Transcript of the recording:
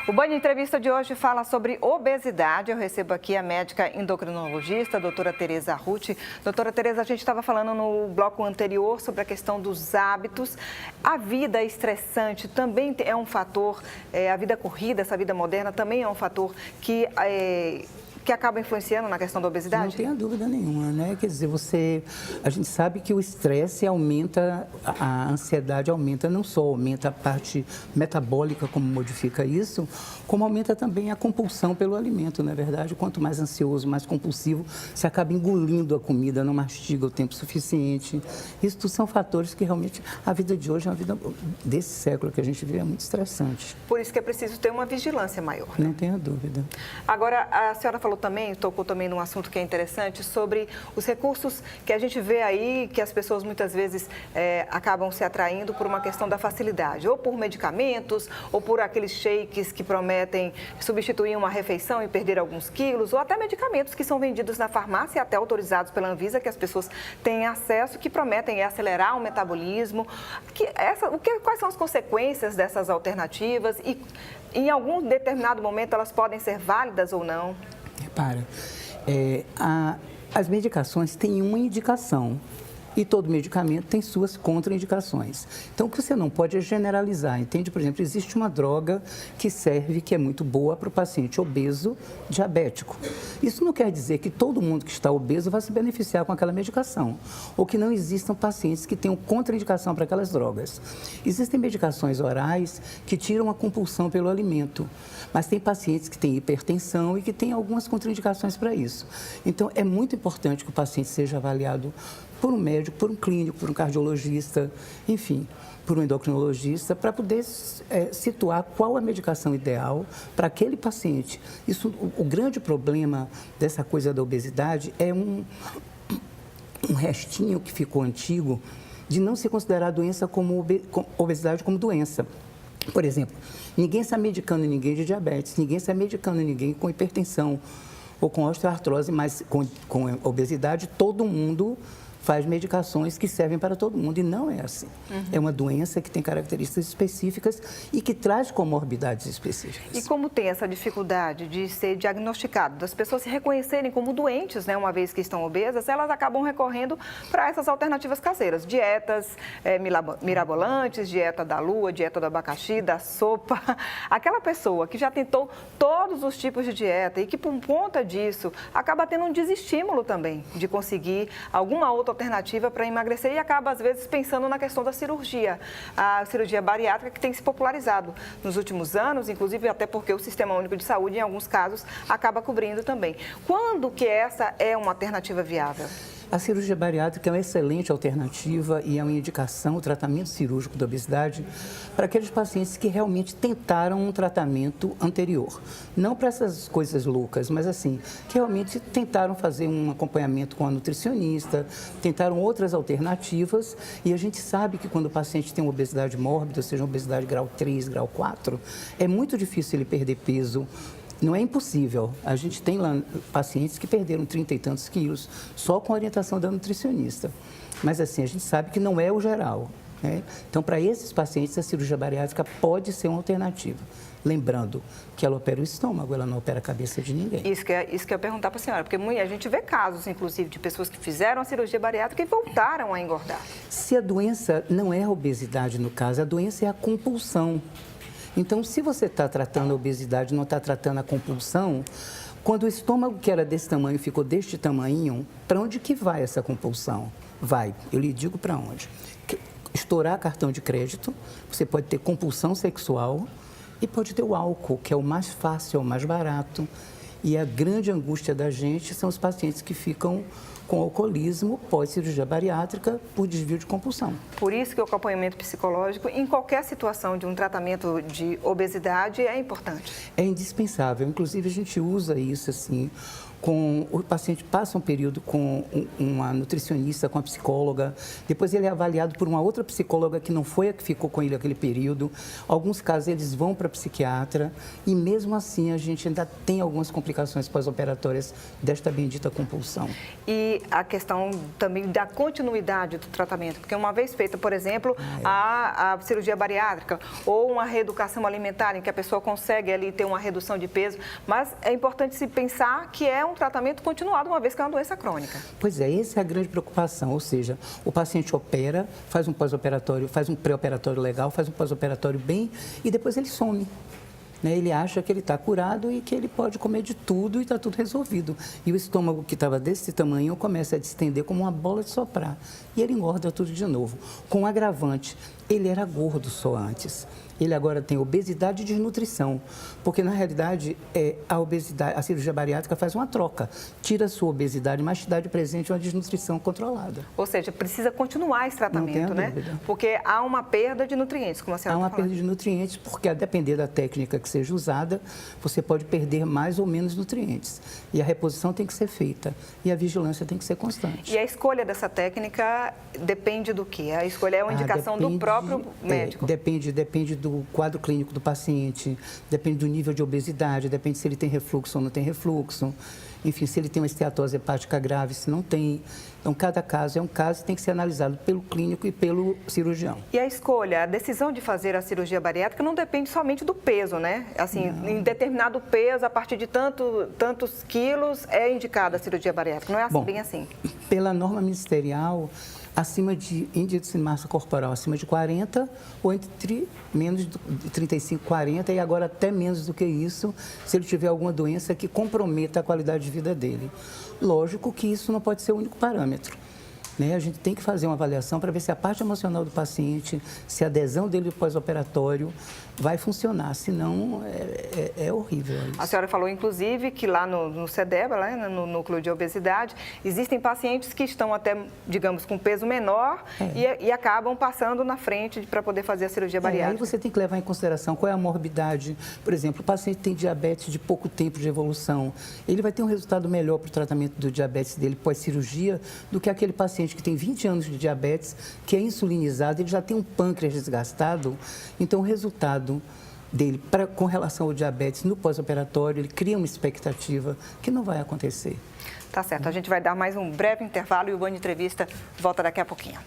O Banho Entrevista de hoje fala sobre obesidade. Eu recebo aqui a médica endocrinologista, a doutora Tereza Ruth. Doutora Tereza, a gente estava falando no bloco anterior sobre a questão dos hábitos. A vida estressante também é um fator, a vida corrida, essa vida moderna também é um fator que acaba influenciando na questão da obesidade? Não tenha dúvida nenhuma, né? Quer dizer, a gente sabe que o estresse aumenta, a ansiedade aumenta, não só aumenta a parte metabólica, como modifica isso, como aumenta também a compulsão pelo alimento, não é verdade? Quanto mais ansioso, mais compulsivo, você acaba engolindo a comida, não mastiga o tempo suficiente. Isso tudo são fatores que realmente, a vida de hoje, a vida desse século que a gente vive é muito estressante. Por isso que é preciso ter uma vigilância maior, né? Não tenha dúvida. Agora, a senhora falou também, tocou também num assunto que é interessante, sobre os recursos que a gente vê aí, que as pessoas muitas vezes acabam se atraindo por uma questão da facilidade, ou por medicamentos, ou por aqueles shakes que prometem substituir uma refeição e perder alguns quilos, ou até medicamentos que são vendidos na farmácia e até autorizados pela Anvisa, que as pessoas têm acesso, que prometem acelerar o metabolismo. Quais são as consequências dessas alternativas e em algum determinado momento elas podem ser válidas ou não? Repara, as medicações têm uma indicação e todo medicamento tem suas contraindicações. Então, o que você não pode é generalizar, entende? Por exemplo, existe uma droga que serve, que é muito boa para o paciente obeso diabético. Isso não quer dizer que todo mundo que está obeso vai se beneficiar com aquela medicação, ou que não existam pacientes que tenham contraindicação para aquelas drogas. Existem medicações orais que tiram a compulsão pelo alimento, mas tem pacientes que têm hipertensão e que têm algumas contraindicações para isso. Então, é muito importante que o paciente seja avaliado por um médico, por um clínico, por um cardiologista, enfim, por um endocrinologista, para poder situar qual a medicação ideal para aquele paciente. O grande problema dessa coisa da obesidade é um restinho que ficou antigo de não se considerar a doença obesidade como doença. Por exemplo, ninguém está medicando ninguém de diabetes, ninguém está medicando ninguém com hipertensão ou com osteoartrose, mas com obesidade todo mundo faz medicações que servem para todo mundo, e não é assim. É uma doença que tem características específicas e que traz comorbidades específicas. E como tem essa dificuldade de ser diagnosticado, das pessoas se reconhecerem como doentes, né, uma vez que estão obesas, elas acabam recorrendo para essas alternativas caseiras, dietas mirabolantes, dieta da lua, dieta do abacaxi, da sopa. Aquela pessoa que já tentou todos os tipos de dieta e que, por conta disso, acaba tendo um desestímulo também de conseguir alguma outra alternativa para emagrecer e acaba, às vezes, pensando na questão da cirurgia. A cirurgia bariátrica que tem se popularizado nos últimos anos, inclusive até porque o Sistema Único de Saúde, em alguns casos, acaba cobrindo também. Quando que essa é uma alternativa viável? A cirurgia bariátrica é uma excelente alternativa e é uma indicação, o tratamento cirúrgico da obesidade, para aqueles pacientes que realmente tentaram um tratamento anterior. Não para essas coisas loucas, mas assim, que realmente tentaram fazer um acompanhamento com a nutricionista, tentaram outras alternativas, e a gente sabe que quando o paciente tem uma obesidade mórbida, seja uma obesidade grau 3, grau 4, é muito difícil ele perder peso. Não é impossível. A gente tem lá pacientes que perderam 30 e tantos quilos só com a orientação da nutricionista. Mas assim, a gente sabe que não é o geral, né? Então, para esses pacientes, a cirurgia bariátrica pode ser uma alternativa. Lembrando que ela opera o estômago, ela não opera a cabeça de ninguém. Isso que eu ia perguntar para a senhora, porque a gente vê casos, inclusive, de pessoas que fizeram a cirurgia bariátrica e voltaram a engordar. Se a doença não é a obesidade, no caso, a doença é a compulsão. Então, se você está tratando a obesidade, não está tratando a compulsão, quando o estômago que era desse tamanho ficou deste tamanho, para onde que vai essa compulsão? Vai, eu lhe digo para onde. Estourar cartão de crédito, você pode ter compulsão sexual e pode ter o álcool, que é o mais fácil, é o mais barato. E a grande angústia da gente são os pacientes que ficam com alcoolismo pós-cirurgia bariátrica por desvio de compulsão. Por isso que o acompanhamento psicológico, em qualquer situação de um tratamento de obesidade, é importante. É indispensável. Inclusive, a gente usa isso, assim, o paciente passa um período com uma nutricionista, com a psicóloga, depois ele é avaliado por uma outra psicóloga que não foi a que ficou com ele aquele período. Alguns casos eles vão para psiquiatra e mesmo assim a gente ainda tem algumas complicações pós-operatórias desta bendita compulsão. E a questão também da continuidade do tratamento, porque uma vez feita, por exemplo, a cirurgia bariátrica ou uma reeducação alimentar, em que a pessoa consegue ali ter uma redução de peso, mas é importante se pensar que é um tratamento continuado, uma vez que é uma doença crônica. Pois é, essa é a grande preocupação, ou seja, o paciente opera, faz um pós-operatório, faz um pré-operatório legal, faz um pós-operatório bem e depois ele some. Ele acha que ele está curado e que ele pode comer de tudo e está tudo resolvido. E o estômago que estava desse tamanho começa a distender como uma bola de soprar. E ele engorda tudo de novo. Com um agravante, ele era gordo só antes. Ele agora tem obesidade e desnutrição, porque na realidade a cirurgia bariátrica faz uma troca, tira a sua obesidade, mas te dá de presente uma desnutrição controlada. Ou seja, precisa continuar esse tratamento, né? Dúvida. Porque há uma perda de nutrientes, como a senhora Há uma está falando. perda de nutrientes, porque a depender da técnica que seja usada, você pode perder mais ou menos nutrientes. E a reposição tem que ser feita, e a vigilância tem que ser constante. E a escolha dessa técnica depende do quê? A escolha é uma indicação do próprio médico? Depende do quadro clínico do paciente, depende do nível de obesidade, depende se ele tem refluxo ou não tem refluxo, enfim, se ele tem uma esteatose hepática grave, se não tem. Então, cada caso é um caso e tem que ser analisado pelo clínico e pelo cirurgião. E a escolha, a decisão de fazer a cirurgia bariátrica não depende somente do peso, né? Assim, em determinado peso, a partir de tantos quilos, é indicada a cirurgia bariátrica. Não é assim, bem assim? Pela norma ministerial, acima de índice de massa corporal acima de 40 ou entre menos de 35, 40 e agora até menos do que isso, se ele tiver alguma doença que comprometa a qualidade de vida dele. Lógico que isso não pode ser o único parâmetro. A gente tem que fazer uma avaliação para ver se a parte emocional do paciente, se a adesão dele pós-operatório vai funcionar, senão é horrível isso. A senhora falou, inclusive, que lá no CEDEBA, lá no Núcleo de Obesidade, existem pacientes que estão até, digamos, com peso menor e acabam passando na frente para poder fazer a cirurgia bariátrica. Aí você tem que levar em consideração qual é a morbidade. Por exemplo, o paciente tem diabetes de pouco tempo de evolução. Ele vai ter um resultado melhor para o tratamento do diabetes dele pós-cirurgia do que aquele paciente que tem 20 anos de diabetes, que é insulinizado, ele já tem um pâncreas desgastado, então o resultado dele com relação ao diabetes no pós-operatório, ele cria uma expectativa que não vai acontecer. Tá certo, a gente vai dar mais um breve intervalo e o Band Entrevista volta daqui a pouquinho.